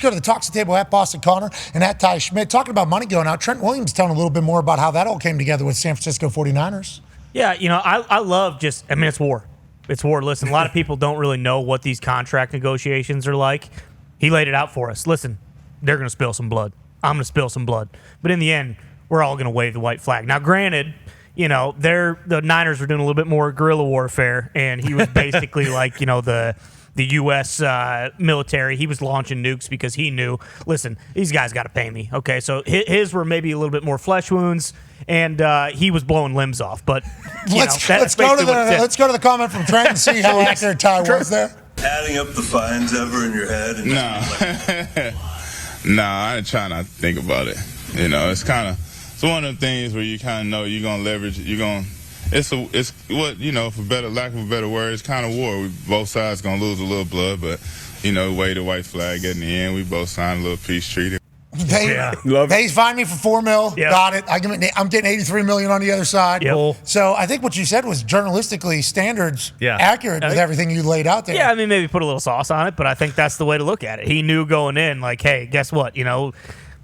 Let's go to the Talks the Table at Boston Connor and at Ty Schmidt. Talking about money going out, Trent Williams telling a little bit more about how that all came together with San Francisco 49ers. Yeah, I love it's war. It's war. Listen, a lot of people don't really know what these contract negotiations are like. He laid it out for us. Listen, they're going to spill some blood. I'm going to spill some blood. But in the end, we're all going to wave the white flag. Now, granted, the Niners were doing a little bit more guerrilla warfare, and he was basically like, the U.S. Military. He was launching nukes because he knew, listen, these guys got to pay me. Okay, so his were maybe a little bit more flesh wounds, and he was blowing limbs off. But let's go to the comment from Trent and see how accurate Ty was there. Adding up the fines ever in your head? No, I try not to think about it. It's one of the things where you kind of know you're gonna leverage. It's what for lack of a better word, it's kind of war. Both sides gonna lose a little blood, but wave the white flag at the end. We both signed a little peace treaty. They fined me for $4 million. Yep. Got it. I'm getting $83 million on the other side. Yep. So I think what you said was journalistically standards accurate with everything you laid out there. Yeah, maybe put a little sauce on it, but I think that's the way to look at it. He knew going in, like, hey, guess what?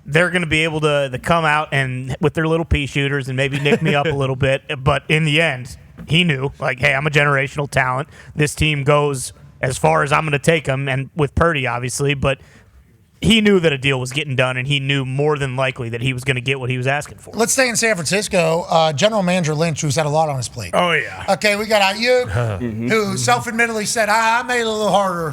They're going to be able to come out and with their little pea shooters and maybe nick me up a little bit. But in the end, he knew, like, hey, I'm a generational talent. This team goes as far as I'm going to take them, and with Purdy, obviously. But he knew that a deal was getting done, and he knew more than likely that he was going to get what he was asking for. Let's stay in San Francisco. General Manager Lynch, who's had a lot on his plate. Oh, yeah. Okay, we got Ayuk, who self-admittedly said, I made it a little harder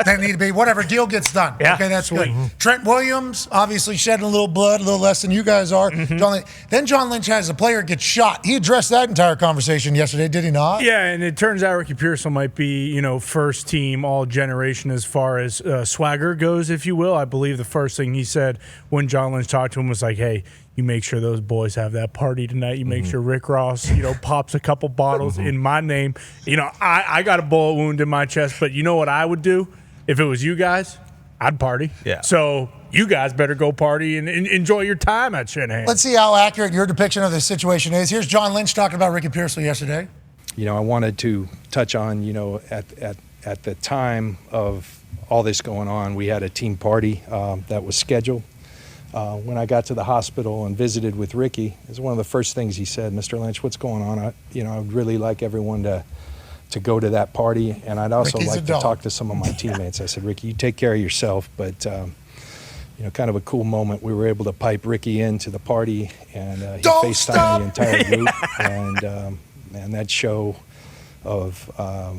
than it needed to be. Whatever, deal gets done. Yeah. Okay, that's good. Trent Williams, obviously shedding a little blood, a little less than you guys are. Then John Lynch has a player get shot. He addressed that entire conversation yesterday, did he not? Yeah, and it turns out Ricky Pearsall might be, first team all generation as far as swagger goes, if you will. I believe the first thing he said when John Lynch talked to him was like, hey, you make sure those boys have that party tonight. You make sure Rick Ross, pops a couple bottles in my name. I got a bullet wound in my chest, but you know what I would do if it was you guys? I'd party. Yeah. So you guys better go party and enjoy your time at Shanahan. Let's see how accurate your depiction of the situation is. Here's John Lynch talking about Ricky Pearsall yesterday. I wanted to touch on, at the time of all this going on, we had a team party that was scheduled. When I got to the hospital and visited with Ricky, it was one of the first things he said, Mr. Lynch, what's going on? I would really like everyone to go to that party, and I'd also like to talk to some of my teammates. I said, Ricky, you take care of yourself, but kind of a cool moment. We were able to pipe Ricky into the party, and he FaceTimed the entire group, and that show of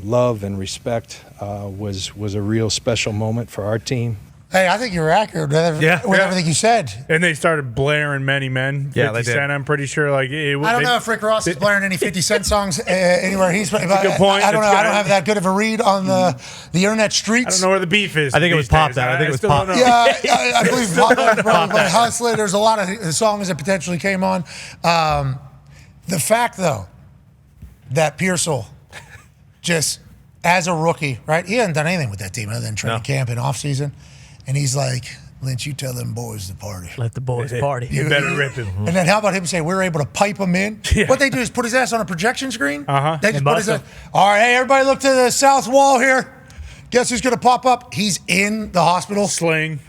love and respect was a real special moment for our team. Hey, I think you were accurate with everything you said. And they started blaring Many Men. Yeah, 50 they did. Cent, I'm pretty sure. I don't know if Rick Ross is blaring any 50 Cent songs anywhere. He's That's a good point. I don't know. I don't have that good of a read on the internet streets. I don't know where the beef is. I think it was Pop that. I think it was Pop. Yeah, I believe Pop. But Hustler, there's a lot of songs that potentially came on. The fact, though, that Pearsall just, as a rookie, right? He hasn't done anything with that team other than training camp and offseason. And he's like, Lynch, you tell them boys to party. Let the boys party. You better rip him. And then how about him say, we're able to pipe him in? Yeah. What they do is put his ass on a projection screen. They just put his ass. All right, hey, everybody look to the south wall here. Guess who's going to pop up? He's in the hospital. Sling.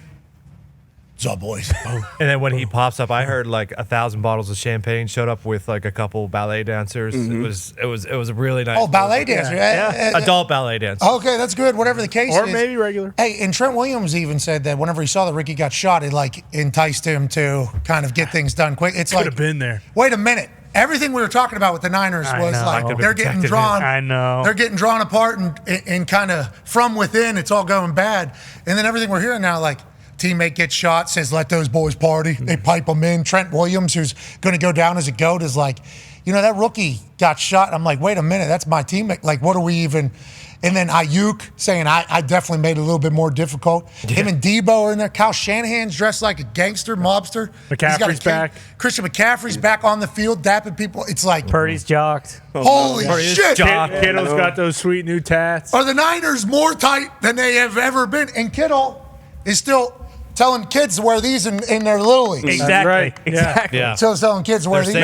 What's up, boys? And then when he pops up, I heard 1,000 bottles of champagne showed up with a couple ballet dancers. It was a really nice. Oh, ballet dancer. Yeah. Adult ballet dancer. Okay, that's good. Whatever the case is. Or maybe regular. Hey, and Trent Williams even said that whenever he saw that Ricky got shot, it enticed him to kind of get things done quick. It's could have been there. Wait a minute. Everything we were talking about with the Niners was they're getting drawn. I know. They're getting drawn apart and kind of from within, it's all going bad. And then everything we're hearing now, teammate gets shot, says, let those boys party. They pipe them in. Trent Williams, who's going to go down as a GOAT, is like, that rookie got shot. I'm like, wait a minute, that's my teammate. What are we even? And then Ayuk saying, I definitely made it a little bit more difficult. Yeah. Him and Debo are in there. Kyle Shanahan's dressed like a gangster, mobster. McCaffrey's back. Christian McCaffrey's back on the field, dapping people. It's like Purdy's jocked. Holy shit. Kittle's got those sweet new tats. Are the Niners more tight than they have ever been? And Kittle is still telling kids to wear these in their little leagues. Exactly. That's right. Exactly. Yeah. So telling kids to wear these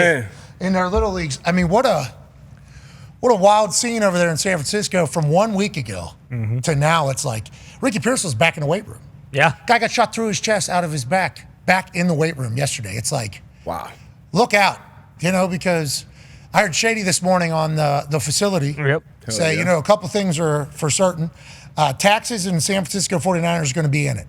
in their little leagues. I mean, what a wild scene over there in San Francisco from 1 week ago to now. It's like Ricky Pearsall's back in the weight room. Yeah. Guy got shot through his chest out of his back in the weight room yesterday. It's like, Wow. look out, because I heard Shady this morning on the facility say, a couple things are for certain. Taxes in San Francisco 49ers are going to be in it.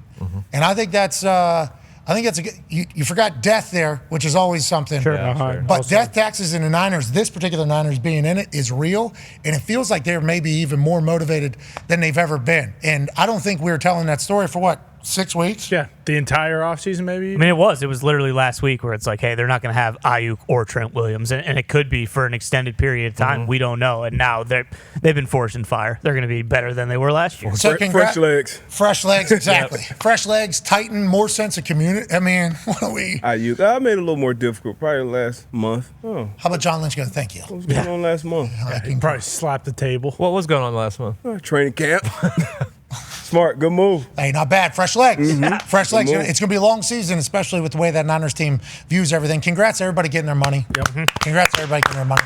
And I think that's a good, you forgot death there, which is always something. Sure. But also, death taxes in the Niners, this particular Niners being in it is real. And it feels like they're maybe even more motivated than they've ever been. And I don't think we were telling that story for 6 weeks? Yeah, the entire offseason maybe? I mean, it was literally last week where it's like, hey, they're not going to have Ayuk or Trent Williams. And it could be for an extended period of time. We don't know. And now they've been forcing fire. They're going to be better than they were last year. So fresh legs. Fresh legs, exactly. Fresh legs, tighten, more sense of community. I mean, what are we? I made it a little more difficult probably last month. Oh. How about John Lynch going, thank you? What was going on last month? He probably slapped the table. What was going on last month? Training camp. Smart, good move. Hey, not bad. Fresh legs. Fresh legs. It's going to be a long season, especially with the way that Niners team views everything. Congrats to everybody getting their money. Congrats to everybody getting their money.